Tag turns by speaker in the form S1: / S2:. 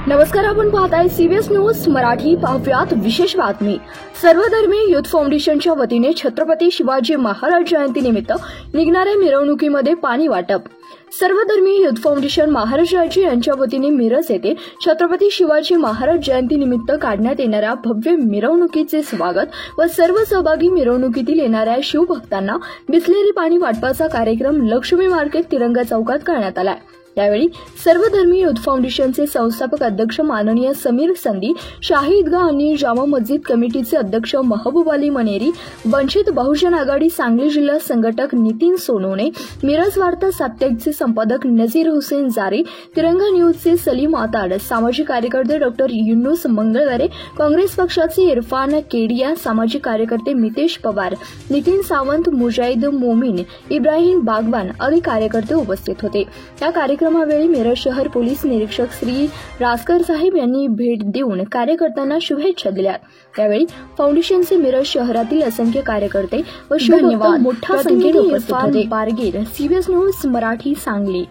S1: नमस्कार, आपण पाहताय सीबीएस न्यूज मराठी. पाहुयात विशेष बातमी. सर्वधर्मीय युथ फाउंडेशनच्या वतीने छत्रपती शिवाजी महाराज जयंतीनिमित्त निघणाऱ्या मिरवणुकीमध्ये पाणी वाटप. सर्वधर्मीय युथ फाउंडेशन महाराष्ट्राची यांच्या वतीने मिरज येथे छत्रपती शिवाजी महाराज जयंतीनिमित्त काढण्यात येणाऱ्या भव्य मिरवणुकीचे स्वागत व सर्व सहभागी मिरवणुकीतील येणाऱ्या शिवभक्तांना बिसलेरी पाणी वाटपाचा कार्यक्रम लक्ष्मी मार्केट तिरंगा चौकात करण्यात आला. यावेळी सर्वधर्मीय युथ फाउंडेशनचे संस्थापक अध्यक्ष माननीय समीर संदी, शाही ईदगाह आणि जामा मस्जिद कमिटीचे अध्यक्ष महबूब अली मनेरी, वंचित बहुजन आघाडी सांगली जिल्हा संघटक नितीन सोनवणे, मिरज वार्ता साप्ताहिकचे संपादक नजीर हुसेन जारी, तिरंगा न्यूजचे सलीम आताड, सामाजिक कार्यकर्ते डॉक्टर युनुस मंगळवारे, काँग्रेस पक्षाचे इरफान केडिया, सामाजिक कार्यकर्ते मितेश पवार, नितीन सावंत, मुजाहिद मोमीन, इब्राहिम बागवान आदी कार्यकर्ते उपस्थित होते. या कार्यक्रमावेळी मिरज शहर पोलीस निरीक्षक श्री रासकर साहेब यांनी भेट देऊन कार्यकर्त्यांना शुभेच्छा दिल्या. त्यावेळी फाउंडेशनचे मिरज शहरातील असंख्य कार्यकर्ते व शुभेच्छा मोठ्या संख्येने उपस्थित होते. Bargir, CBS news Marathi, Sangli.